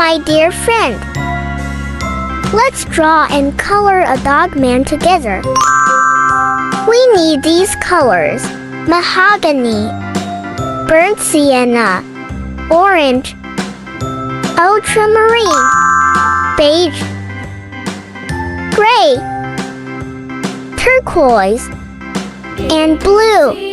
my dear friend. Let's draw and color a dog man together. We need these colors: mahogany, burnt sienna, orange, ultramarine, beige, gray, turquoise, and blue.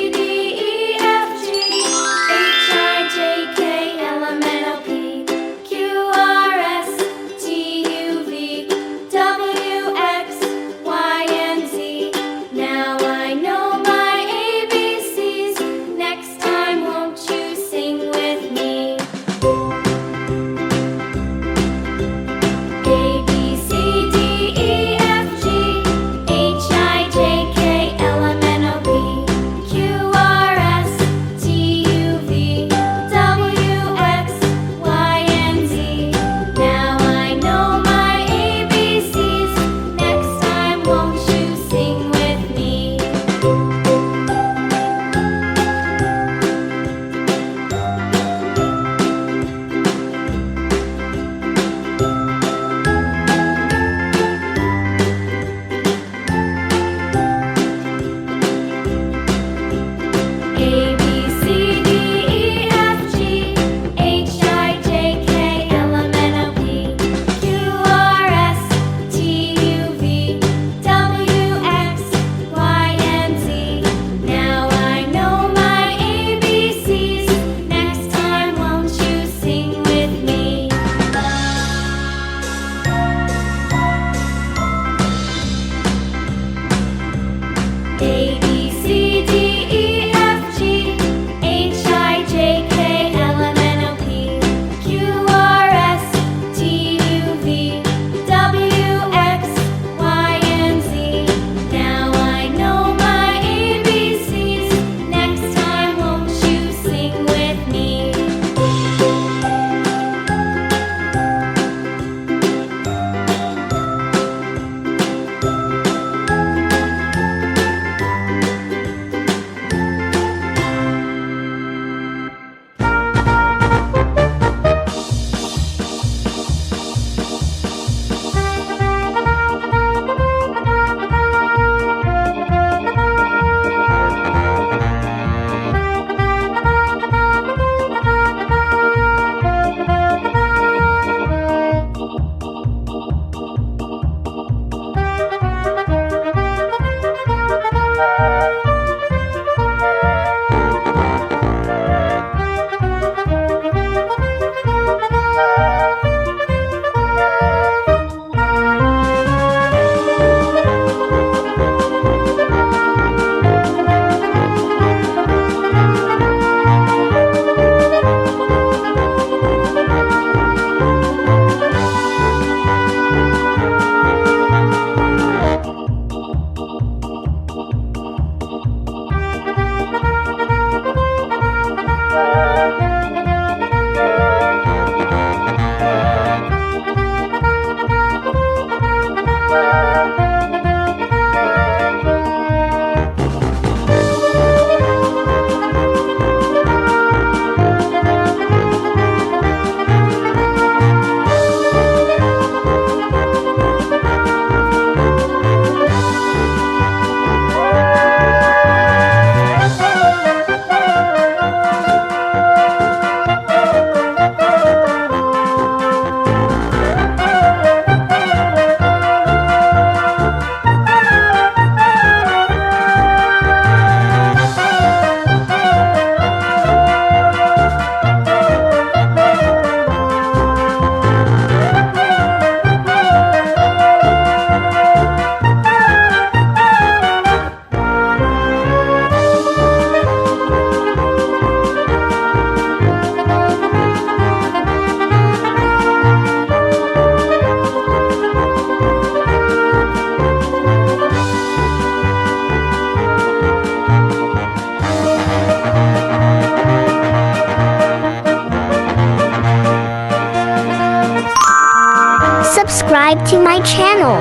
Subscribe to my channel.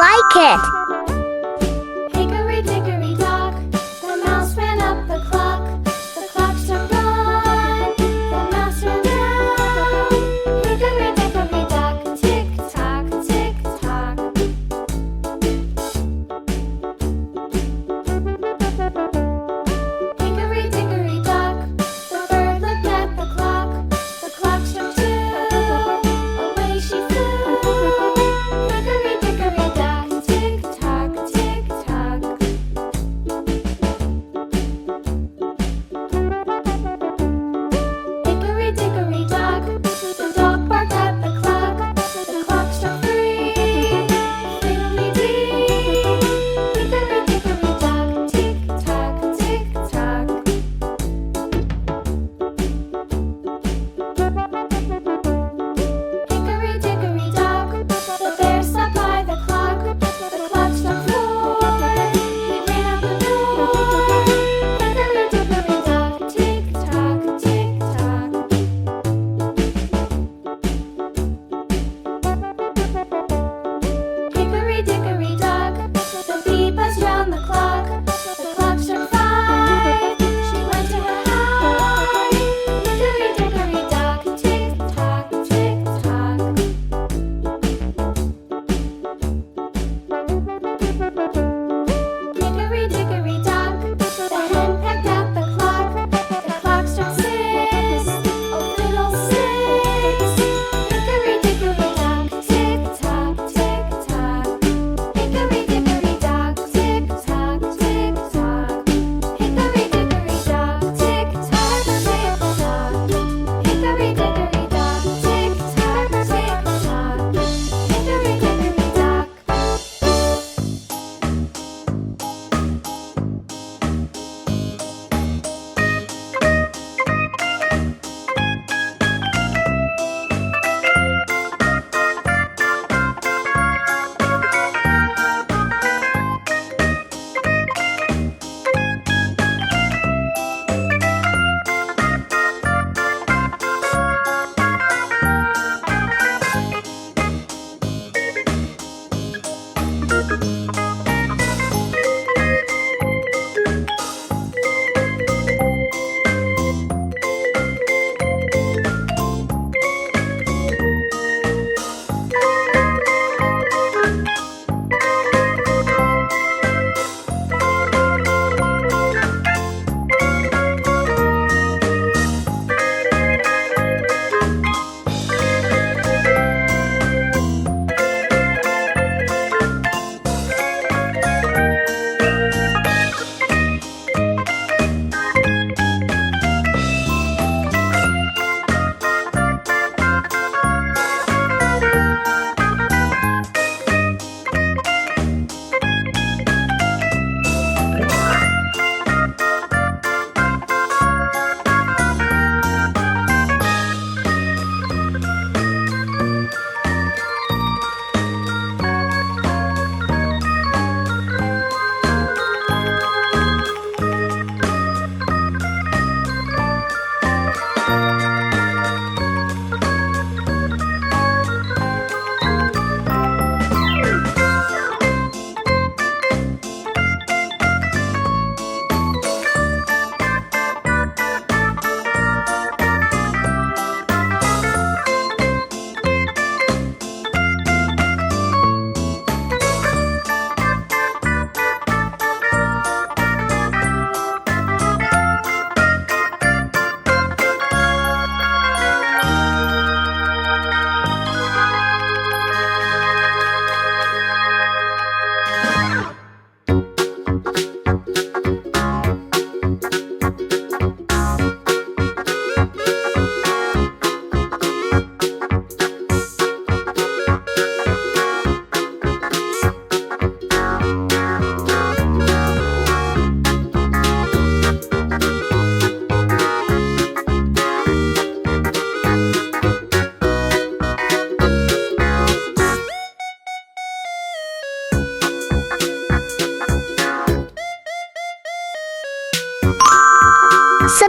Like it. Hickory dickory dock, the mouse ran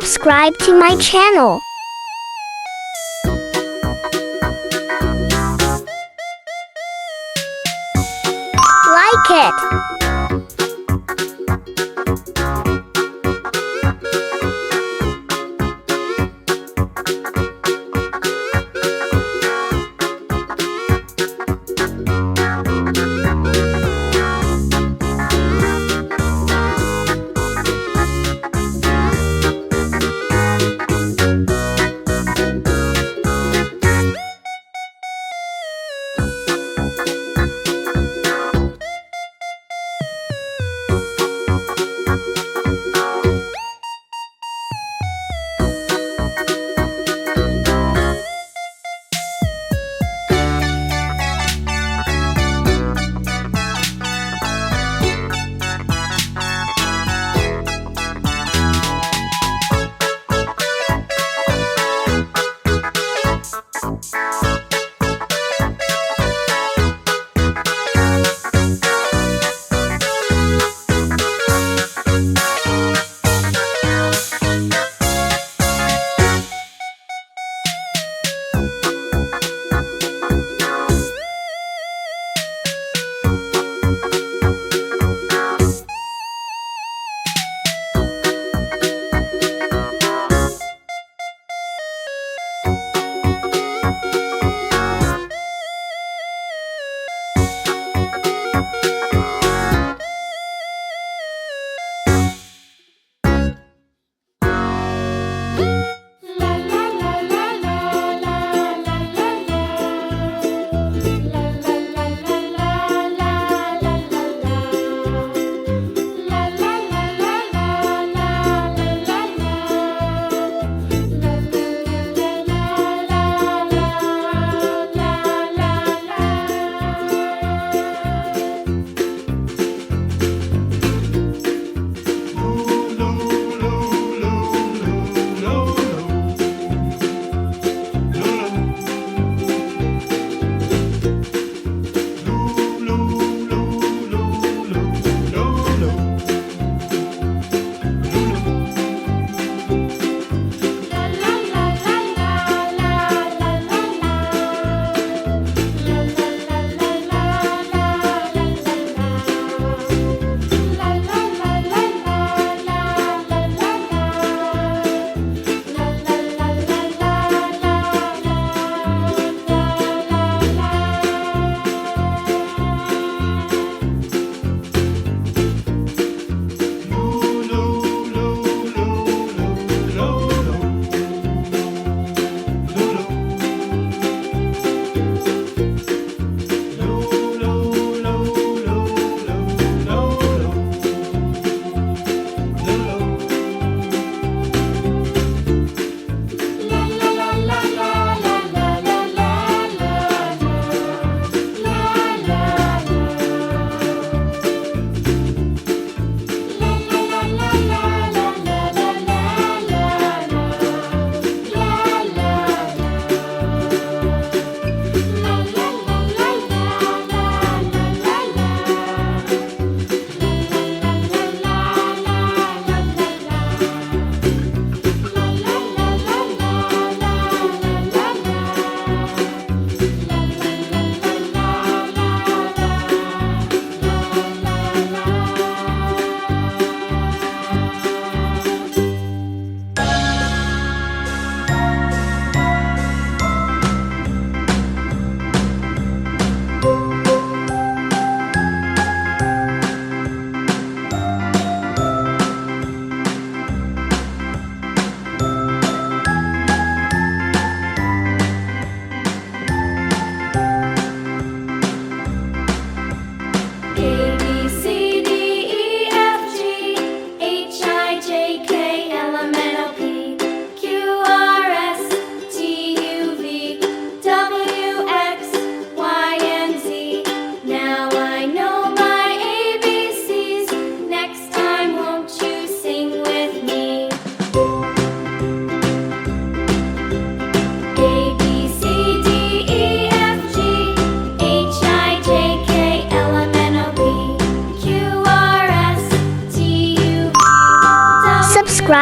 subscribe to my channel. Like it.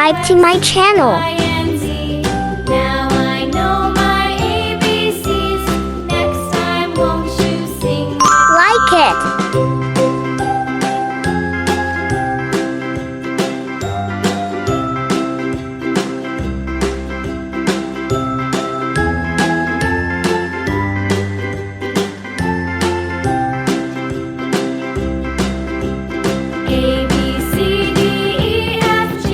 subscribe to my channel. Now I know my ABCs. Next time, won't you sing? Like it. A, B, C, D, E, F, G,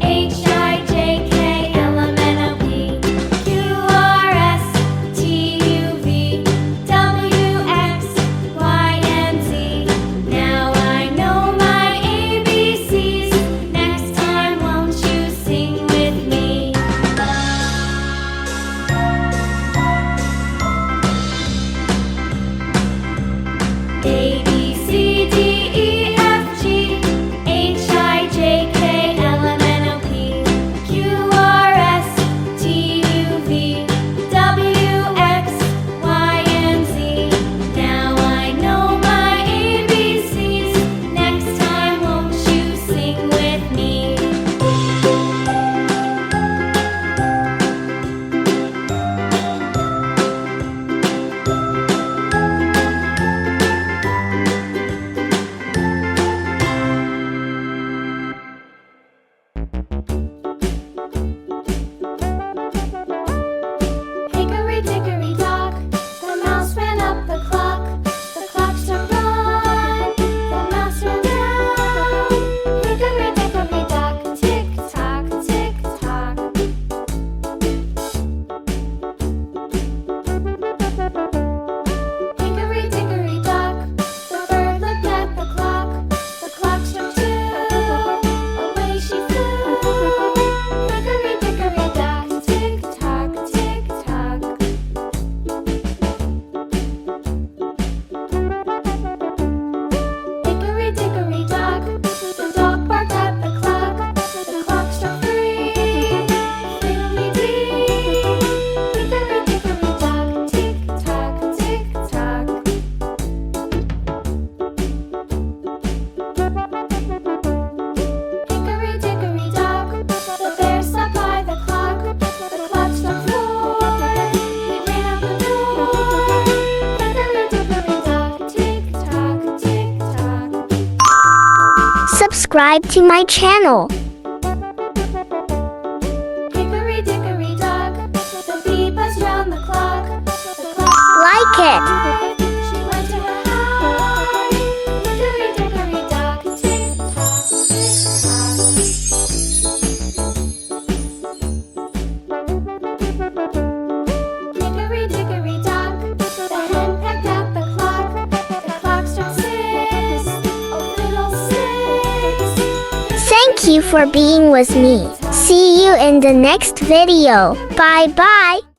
H, I, J, K, L, M, N, O, P, Q, R, S, T, U, V, W, X, Y, and Z. Now I know my ABCs. Next time, won't you sing with me? A, B, C, D, E, F, G, H, I, J, K, L, M, N, O, P, Q, R, S, T, U, V, W, X, Y, and Z. Now I know my ABCs. Next time, won't you sing with me? Hickory dickory dock, the mouse ran up the clock. The clock struck one, the mouse ran down. Hickory dickory dock, tick tock, tick tock. Hickory dickory dock, the bird looked at the clock. The clock struck two, away she flew. Hickory dickory dock, tick tock, tick tock. Hickory dickory dock, the dog barked at the clock. The clock struck three, fiddly-dee. Hickory dickory dock, tick tock, tick tock. Hickory dickory dock, the bear sat by the clock. The clock struck four, he ran out the door. Hickory dickory dock, tick tock, tick tock. Subscribe to my channel. Hickory dickory dock, the bee buzzed round the clock. The clock Like it. struck five, she went to her hive. Hickory dickory dock, tick tock, tick tock. Hickory dickory dock, the hen pecked at the clock. The clock struck six, oh fiddle six. Thank you for being with me. See you in the next video. Bye bye.